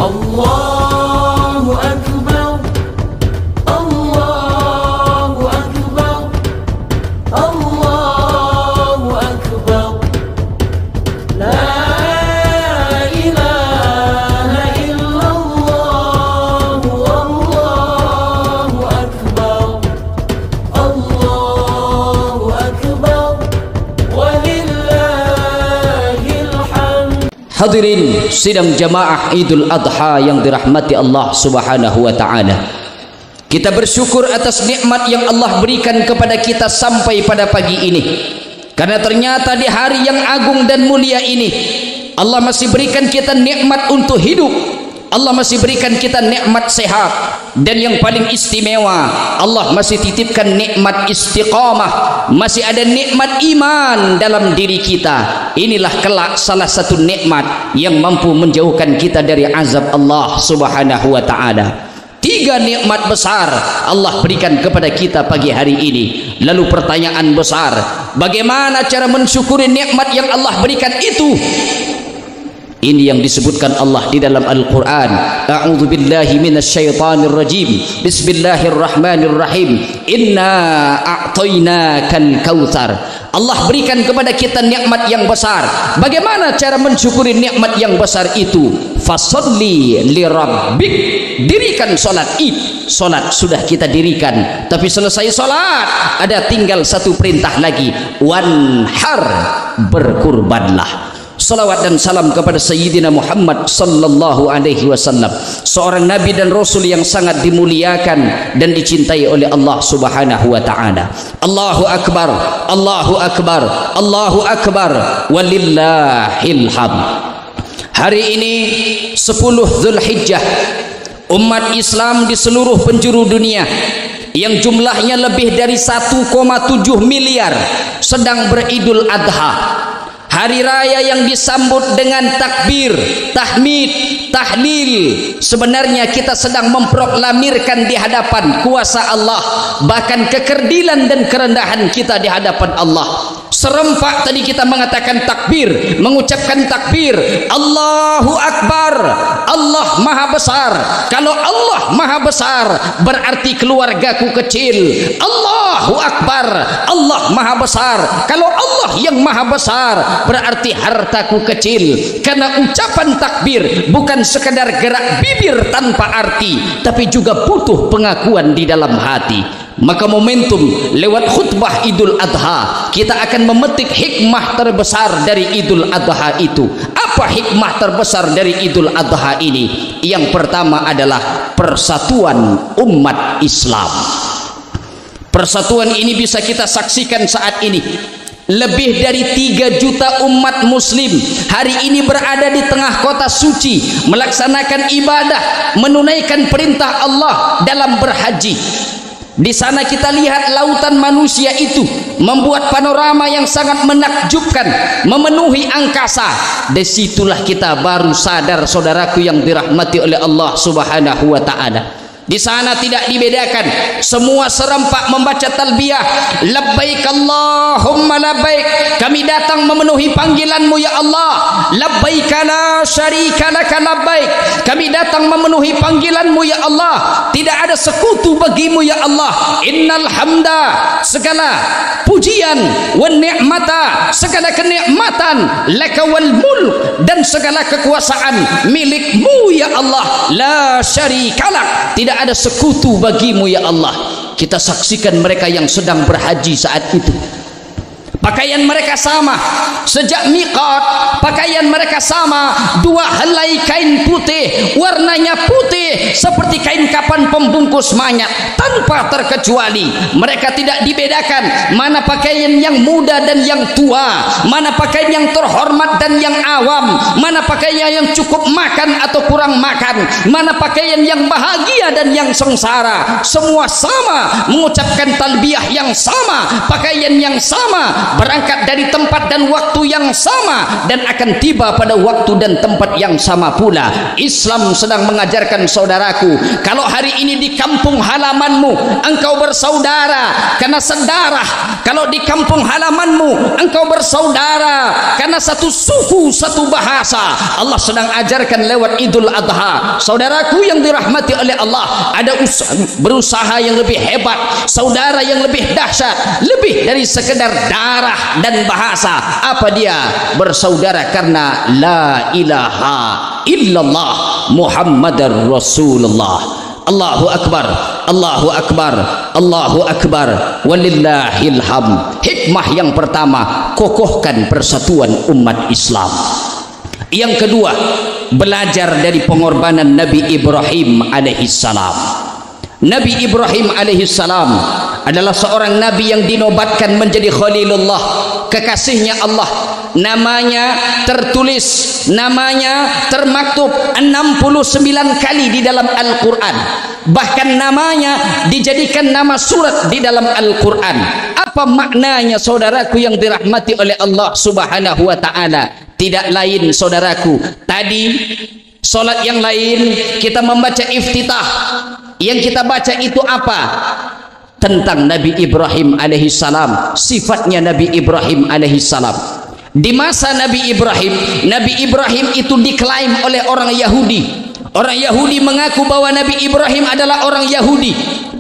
Allahu Akbar, Allahu Akbar, Allahu Akbar. La ilaha illallah, Allahu Akbar, Allahu Akbar, walillahil hamd. Hadirin sidang jamaah Idul Adha yang dirahmati Allah Subhanahu wa taala. Kita bersyukur atas nikmat yang Allah berikan kepada kita sampai pada pagi ini. Karena ternyata di hari yang agung dan mulia ini Allah masih berikan kita nikmat untuk hidup. Allah masih berikan kita nikmat sehat, dan yang paling istimewa Allah masih titipkan nikmat istiqamah, masih ada nikmat iman dalam diri kita. Inilah kelak salah satu nikmat yang mampu menjauhkan kita dari azab Allah Subhanahu wa taala. 3 nikmat besar Allah berikan kepada kita pagi hari ini. Lalu pertanyaan besar, bagaimana cara mensyukuri nikmat yang Allah berikan itu? Ini yang disebutkan Allah di dalam Al-Quran. A'udzu billahi minasyaitonir rajim. Bismillahirrahmanirrahim. Inna a'tainakal kautsar. Allah berikan kepada kita nikmat yang besar. Bagaimana cara mensyukuri nikmat yang besar itu? Fasholli lirabbik. Dirikan salat Id. Salat sudah kita dirikan, tapi selesai salat ada tinggal satu perintah lagi. Wanhar, berkurbanlah. Salawat dan salam kepada Sayyidina Muhammad sallallahu alaihi wasallam, seorang nabi dan rasul yang sangat dimuliakan dan dicintai oleh Allah Subhanahu wa taala. Allahu akbar, Allahu akbar, Allahu akbar, walillahil hamd. Hari ini 10 Zulhijjah, umat Islam di seluruh penjuru dunia yang jumlahnya lebih dari 1,7 miliar sedang beridul adha. Hari raya yang disambut dengan takbir, tahmid, tahlil. Sebenarnya kita sedang memproklamirkan di hadapan kuasa Allah bahkan kekerdilan dan kerendahan kita di hadapan Allah. Serempak tadi kita mengatakan takbir, mengucapkan takbir. Allahu Akbar, Allah Maha Besar. Kalau Allah Maha Besar berarti keluargaku kecil. Allahu Akbar, Allah Maha Besar. Kalau Allah yang Maha Besar berarti hartaku kecil. Karena ucapan takbir bukan sekadar gerak bibir tanpa arti, tapi juga butuh pengakuan di dalam hati. Maka momentum lewat khutbah Idul Adha kita akan memetik hikmah terbesar dari Idul Adha itu. Apa hikmah terbesar dari Idul Adha ini? Yang pertama adalah persatuan umat Islam. Persatuan ini bisa kita saksikan saat ini. Lebih dari 3 juta umat muslim hari ini berada di tengah kota suci, melaksanakan ibadah, menunaikan perintah Allah dalam berhaji. Di sana kita lihat lautan manusia itu membuat panorama yang sangat menakjubkan, memenuhi angkasa. Disitulah kita baru sadar, saudaraku yang dirahmati oleh Allah Subhanahu wa taala. Di sana tidak dibedakan, semua serempak membaca talbiyah, labbaik Allahumma labbaik, kami datang memenuhi panggilanmu ya Allah. Labbaik la syarika laka labbaik, kami datang memenuhi panggilanmu ya Allah, tidak ada sekutu bagimu ya Allah. Innal hamda, segala pujian, wan ni'mata, segala kenikmatan, laka wal mulk, dan segala kekuasaan milikmu ya Allah. La syarikalak, tidak ada sekutu bagimu ya Allah. Kita saksikan mereka yang sedang berhaji saat itu. Pakaian mereka sama sejak miqat, pakaian mereka sama, 2 helai kain putih, warnanya putih seperti kain kapan pembungkus mayat, tanpa terkecuali. Mereka tidak dibedakan mana pakaian yang muda dan yang tua, mana pakaian yang terhormat dan yang awam, mana pakaian yang cukup makan atau kurang makan, mana pakaian yang bahagia dan yang sengsara. Semua sama mengucapkan talbiyah yang sama, pakaian yang sama, berangkat dari tempat dan waktu yang sama dan akan tiba pada waktu dan tempat yang sama pula. Islam sedang mengajarkan saudaraku, kalau hari ini di kampung halamanmu engkau bersaudara karena sedarah, kalau di kampung halamanmu engkau bersaudara karena satu suku, satu bahasa, Allah sedang ajarkan lewat Idul Adha. Saudaraku yang dirahmati oleh Allah, ada berusaha yang lebih hebat, saudara yang lebih dahsyat, lebih dari sekedar darah dan bahasa. Apa dia? Bersaudara karena la ilaha illallah Muhammadar Rasulullah. Allahu Akbar, Allahu Akbar, Allahu Akbar, walillahil hamd. Hikmah yang pertama, kokohkan persatuan umat Islam. Yang kedua, belajar dari pengorbanan Nabi Ibrahim alaihissalam. Nabi Ibrahim alaihissalam adalah seorang nabi yang dinobatkan menjadi Khalilullah, kekasihnya Allah. Namanya tertulis, namanya termaktub 69 kali di dalam Al-Quran. Bahkan namanya dijadikan nama surat di dalam Al-Quran. Apa maknanya saudaraku yang dirahmati oleh Allah subhanahu wa ta'ala? Tidak lain saudaraku, tadi solat yang lain kita membaca iftitah, yang kita baca itu apa? Tentang Nabi Ibrahim alaihissalam, sifatnya Nabi Ibrahim alaihissalam. Di masa Nabi Ibrahim itu diklaim oleh orang Yahudi. Orang Yahudi mengaku bahwa Nabi Ibrahim adalah orang Yahudi.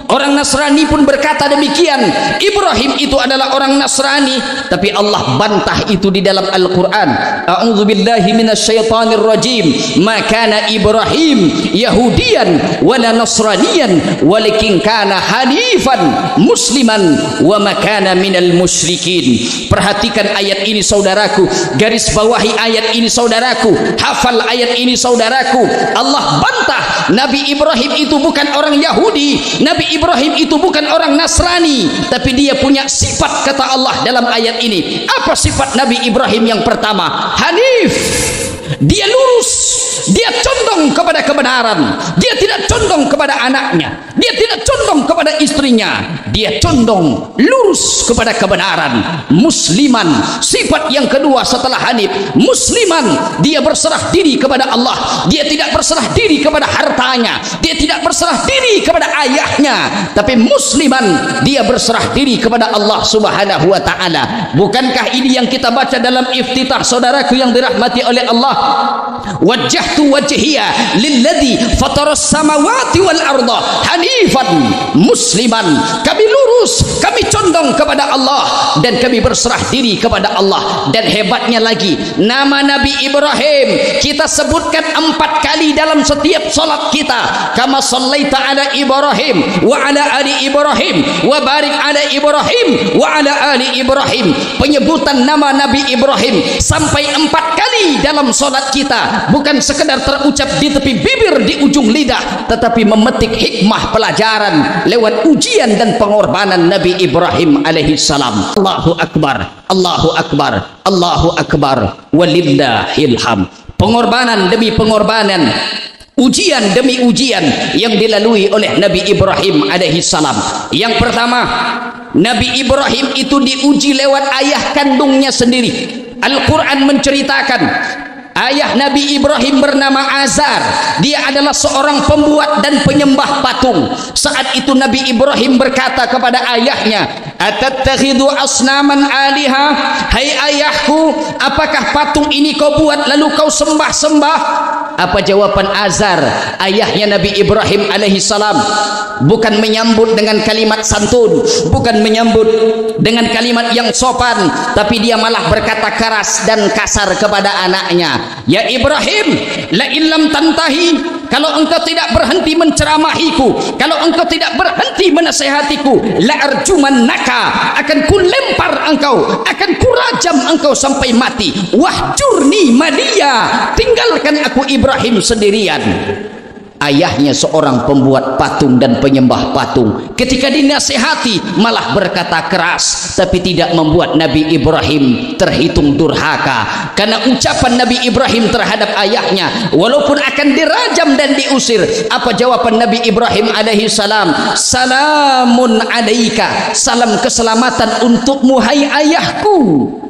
Orang Nasrani pun berkata demikian, Ibrahim itu adalah orang Nasrani. Tapi Allah bantah itu di dalam Al-Quran. A'udzubillahi minasyaitonir rajim. Ma kana Ibrahim Yahudiyan wala Nasraniyan walakin kana hanifan musliman wa ma kana minal musyrikin. Perhatikan ayat ini saudaraku, garis bawahi ayat ini saudaraku, hafal ayat ini saudaraku. Allah bantah Nabi Ibrahim itu bukan orang Yahudi, Nabi Ibrahim itu bukan orang Nasrani, tapi dia punya sifat, kata Allah dalam ayat ini. Apa sifat Nabi Ibrahim yang pertama? Hanif. Dia lurus, dia condong kepada kebenaran, dia tidak condong kepada anaknya, dia tidak condong kepada istrinya, dia condong lurus kepada kebenaran. Musliman, sifat yang kedua setelah hanif, musliman, dia berserah diri kepada Allah. Dia tidak berserah diri kepada hartanya, dia tidak berserah diri kepada ayahnya, tapi musliman, dia berserah diri kepada Allah subhanahu wa ta'ala. Bukankah ini yang kita baca dalam iftitah saudaraku yang dirahmati oleh Allah? Wajjahtu wajhiya lilladzi fataras samawati wal arda hanifan musliman. Kami lurus, kami condong kepada Allah dan kami berserah diri kepada Allah. Dan hebatnya lagi, nama Nabi Ibrahim kita sebutkan 4 kali dalam setiap salat kita. Kama sallaita ala Ibrahim wa ala ali Ibrahim wa barik ala Ibrahim wa ala ali Ibrahim. Penyebutan nama Nabi Ibrahim sampai 4 kali dalam salat kita, bukan sekedar terucap di tepi bibir, di ujung lidah, tetapi memetik hikmah pelajaran lewat ujian dan pengorbanan Nabi Ibrahim alaihissalam. Allahu Akbar, Allahu Akbar, Allahu Akbar, walillahil hamd. Pengorbanan demi pengorbanan, ujian demi ujian yang dilalui oleh Nabi Ibrahim alaihissalam. Yang pertama, Nabi Ibrahim itu diuji lewat ayah kandungnya sendiri. Al-Quran menceritakan ayah Nabi Ibrahim bernama Azar. Dia adalah seorang pembuat dan penyembah patung. Saat itu Nabi Ibrahim berkata kepada ayahnya, atattakhidhu asnaman aliha, hai ayahku, apakah patung ini kau buat lalu kau sembah-sembah? Apa jawaban Azar, ayahnya Nabi Ibrahim alaihissalam? Bukan menyambut dengan kalimat santun, bukan menyambut dengan kalimat yang sopan, tapi dia malah berkata keras dan kasar kepada anaknya. Ya Ibrahim, la illam tantahi, kalau engkau tidak berhenti menceramahiku, kalau engkau tidak berhenti menasehatiku, la arjumannaka, akan kulempar engkau, akan kurajam engkau sampai mati. Wahjurni maliya, tinggalkan aku Ibrahim sendirian. ayahnya seorang pembuat patung dan penyembah patung. Ketika dinasihati malah berkata keras, tapi tidak membuat Nabi Ibrahim terhitung durhaka, karena ucapan Nabi Ibrahim terhadap ayahnya walaupun akan dirajam dan diusir. Apa jawaban Nabi Ibrahim alaihi salam? Salamun alaika, salam keselamatan untukmu hai ayahku.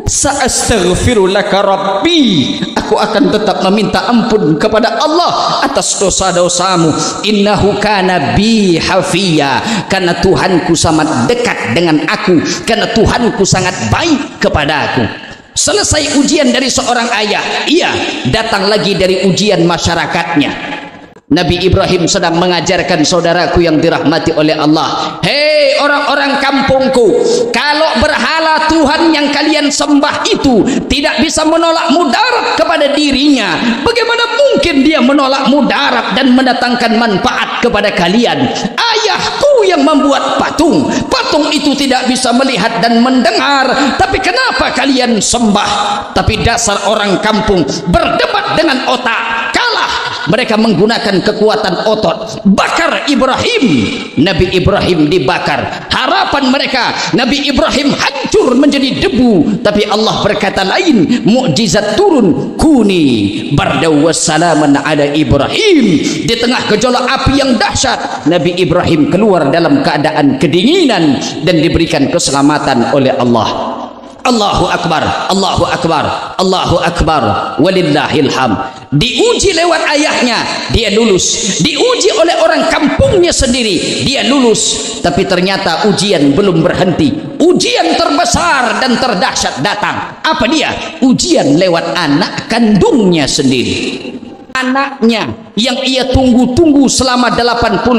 Sa'astaghfiru laka rabbi, aku akan tetap meminta ampun kepada Allah atas dosa-dosamu. Innahu kana bi hafiya, karena Tuhanku sangat dekat dengan aku, karena Tuhanku sangat baik kepadaku. Selesai ujian dari seorang ayah, iya, datang lagi dari ujian masyarakatnya. Nabi Ibrahim sedang mengajarkan saudaraku yang dirahmati oleh Allah. Hei orang-orang kampungku, kalau berhala Tuhan yang kalian sembah itu tidak bisa menolak mudarat kepada dirinya, bagaimana mungkin dia menolak mudarat dan mendatangkan manfaat kepada kalian? Ayahku yang membuat patung, patung itu tidak bisa melihat dan mendengar, tapi kenapa kalian sembah? Tapi dasar orang kampung berdebat dengan otak, kalah. Mereka menggunakan kekuatan otot. Bakar Ibrahim, Nabi Ibrahim dibakar. Harapan mereka Nabi Ibrahim hancur menjadi debu, tapi Allah berkata lain, mukjizat turun, kuni bardaw wassalaman ala Ibrahim. Di tengah gejolak api yang dahsyat, Nabi Ibrahim keluar dalam keadaan kedinginan dan diberikan keselamatan oleh Allah. Allahu Akbar, Allahu Akbar, Allahu Akbar, walillahil hamd. Diuji lewat ayahnya, dia lulus. Diuji oleh orang kampungnya sendiri, dia lulus. Tapi ternyata ujian belum berhenti. Ujian terbesar dan terdahsyat datang. Apa dia? Ujian lewat anak kandungnya sendiri. Anaknya yang ia tunggu-tunggu selama 86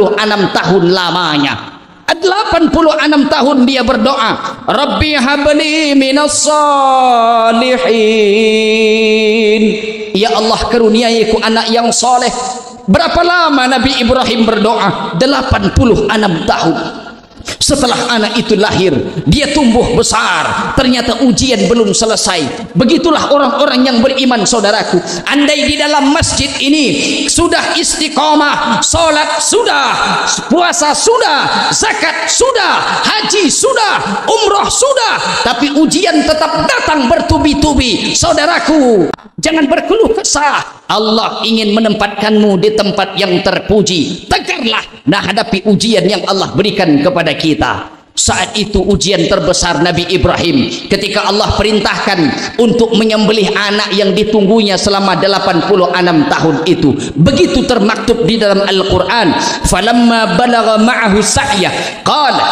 tahun lamanya. 86 tahun dia berdoa, Rabbi habli minas salihin, ya Allah karuniaiku anak yang soleh. Berapa lama Nabi Ibrahim berdoa? 86 tahun. Setelah anak itu lahir, dia tumbuh besar, ternyata ujian belum selesai. Begitulah orang-orang yang beriman, saudaraku. Andai di dalam masjid ini sudah istiqomah, salat sudah, puasa sudah, zakat sudah, haji sudah, umroh sudah, tapi ujian tetap datang bertubi-tubi, saudaraku, jangan berkeluh kesah. Allah ingin menempatkanmu di tempat yang terpuji. Tegarlah nah hadapi ujian yang Allah berikan kepada kita. Saat itu ujian terbesar Nabi Ibrahim ketika Allah perintahkan untuk menyembelih anak yang ditunggunya selama 86 tahun itu. Begitu termaktub di dalam Al-Quran. Falamma balagha ma'ahu sa'yah qala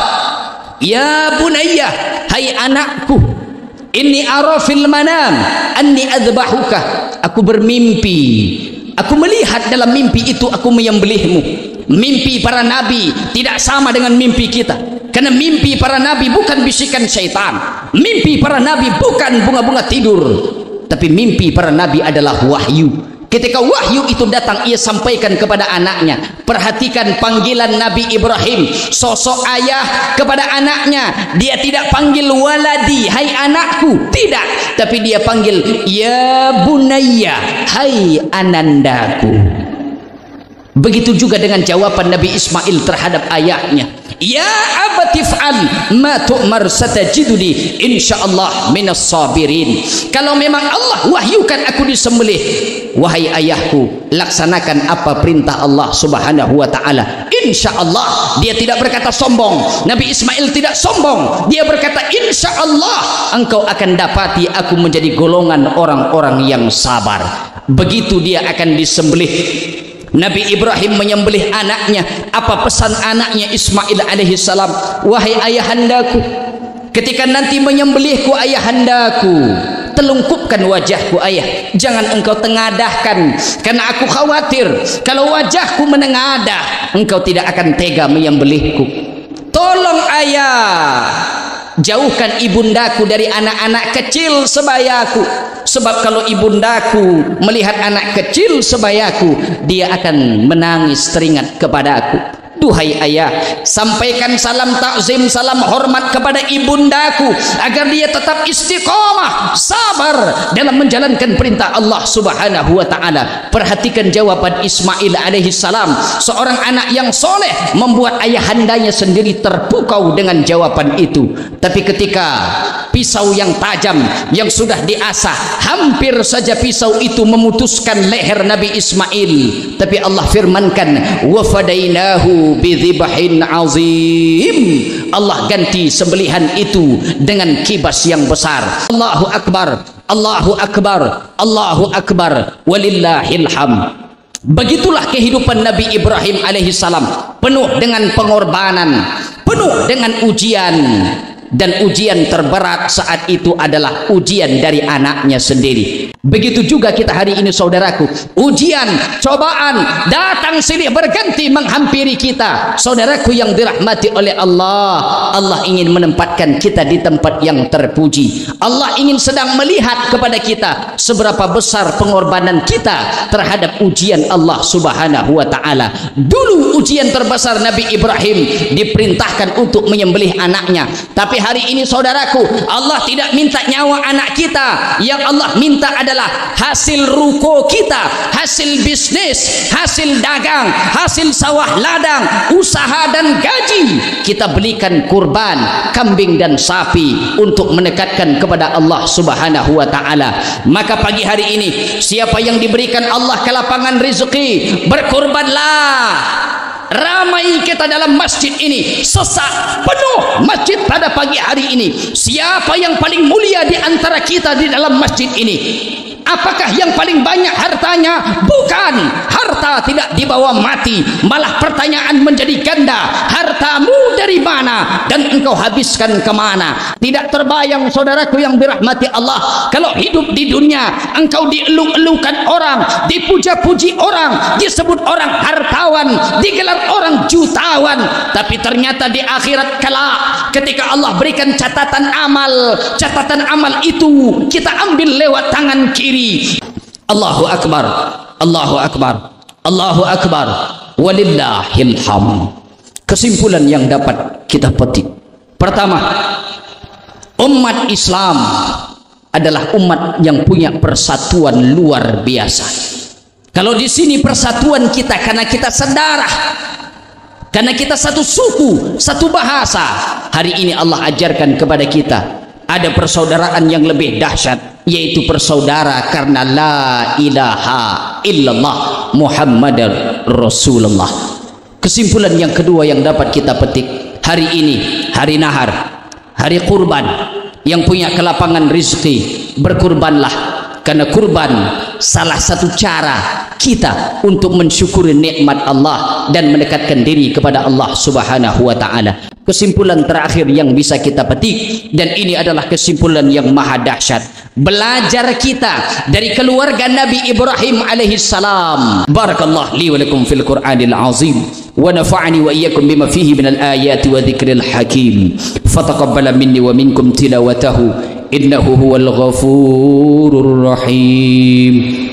ya bunayya, hai anakku, inni ara fil manam anni adzbahuka, aku bermimpi, aku melihat dalam mimpi itu aku menyembelihmu. Mimpi para nabi tidak sama dengan mimpi kita, karena mimpi para nabi bukan bisikan syaitan, mimpi para nabi bukan bunga-bunga tidur, tapi mimpi para nabi adalah wahyu. Ketika wahyu itu datang, ia sampaikan kepada anaknya. Perhatikan panggilan Nabi Ibrahim, sosok ayah kepada anaknya. Dia tidak panggil waladi, hai anakku, tidak, tapi dia panggil ya bunayya, hai anandaku. Begitu juga dengan jawaban Nabi Ismail terhadap ayahnya. Ya abatif'al ma tu'mar satajiduni insyaallah minas sabirin. Kalau memang Allah wahyukan aku disembelih, wahai ayahku, laksanakan apa perintah Allah Subhanahu wa taala. Insyaallah. Dia tidak berkata sombong. Nabi Ismail tidak sombong. Dia berkata insyaallah engkau akan dapati aku menjadi golongan orang-orang yang sabar. Begitu dia akan disembelih, Nabi Ibrahim menyembelih anaknya. Apa pesan anaknya Ismail alaihi salam? Wahai ayahandaku, ketika nanti menyembelihku ayahandaku, telungkupkan wajahku ayah, jangan engkau tengadahkan, karena aku khawatir kalau wajahku menengadah engkau tidak akan tega menyembelihku. Tolong ayah, jauhkan ibundaku dari anak-anak kecil sebayaku, sebab kalau ibundaku melihat anak kecil sebayaku, dia akan menangis teringat kepadaku. duhai ayah, sampaikan salam takzim, salam hormat kepada ibundaku agar dia tetap istiqamah, sabar dalam menjalankan perintah Allah Subhanahu wa taala. Perhatikan jawaban Ismail alaihi salam, seorang anak yang soleh, membuat ayahandanya sendiri terpukau dengan jawaban itu. Tapi ketika pisau yang tajam yang sudah diasah, hampir saja pisau itu memutuskan leher Nabi Ismail, tapi Allah firmankan, wa fadainahu bidzibhin azim. Allah ganti sembelihan itu dengan kibas yang besar. Allahu akbar, Allahu akbar, Allahu akbar, walillahil hamd. Begitulah kehidupan Nabi Ibrahim alaihi salam, penuh dengan pengorbanan, penuh dengan ujian. Dan ujian terberat saat itu adalah ujian dari anaknya sendiri. Begitu juga kita hari ini saudaraku, ujian, cobaan datang silih berganti menghampiri kita. Saudaraku yang dirahmati oleh Allah, Allah ingin menempatkan kita di tempat yang terpuji. Allah ingin sedang melihat kepada kita seberapa besar pengorbanan kita terhadap ujian Allah Subhanahu wa taala. Dulu ujian terbesar Nabi Ibrahim diperintahkan untuk menyembelih anaknya, tapi hari ini saudaraku, Allah tidak minta nyawa anak kita. Yang Allah minta adalah hasil ruko kita, hasil bisnis, hasil dagang, hasil sawah ladang, usaha dan gaji. Kita belikan kurban kambing dan sapi untuk mendekatkan kepada Allah Subhanahu wa taala. Maka pagi hari ini, siapa yang diberikan Allah kelapangan rezeki, berkurbanlah. Ramai kita dalam masjid ini, sesak penuh masjid pada pagi hari ini. Siapa yang paling mulia di antara kita di dalam masjid ini? Apakah yang paling banyak hartanya? Bukan, harta tidak dibawa mati, malah pertanyaan menjadi ganda. Hartamu dari mana dan engkau habiskan kemana? Tidak terbayang saudaraku yang dirahmati Allah, kalau hidup di dunia engkau dieluk-elukan orang, dipuja-puji orang, disebut orang hartawan, digelar orang jutawan, tapi ternyata di akhirat kelak ketika Allah berikan catatan amal itu kita ambil lewat tangan kiri. Allahu akbar, Allahu akbar, Allahu akbar, walillahil hamd. Kesimpulan yang dapat kita petik, pertama, umat Islam adalah umat yang punya persatuan luar biasa. Kalau di sini persatuan kita karena kita sedarah, karena kita satu suku, satu bahasa. Hari ini Allah ajarkan kepada kita ada persaudaraan yang lebih dahsyat, yaitu bersaudara karena la ilaha illallah Muhammadar Rasulullah. Kesimpulan yang kedua yang dapat kita petik hari ini, hari nahar, hari kurban, yang punya kelapangan rezeki, berkurbanlah, karena kurban salah satu cara kita untuk mensyukuri nikmat Allah dan mendekatkan diri kepada Allah Subhanahu wa taala. Kesimpulan terakhir yang bisa kita petik, dan ini adalah kesimpulan yang maha dahsyat, belajar kita dari keluarga Nabi Ibrahim alaihi salam. Barakallahu li wa lakum fil Qur'anil azim wa nafa'ani wa iyyakum bima fihi minal ayati wa dzikril hakim. Fataqabbala minni wa minkum tilawatahu innahu huwal ghafurur rahim.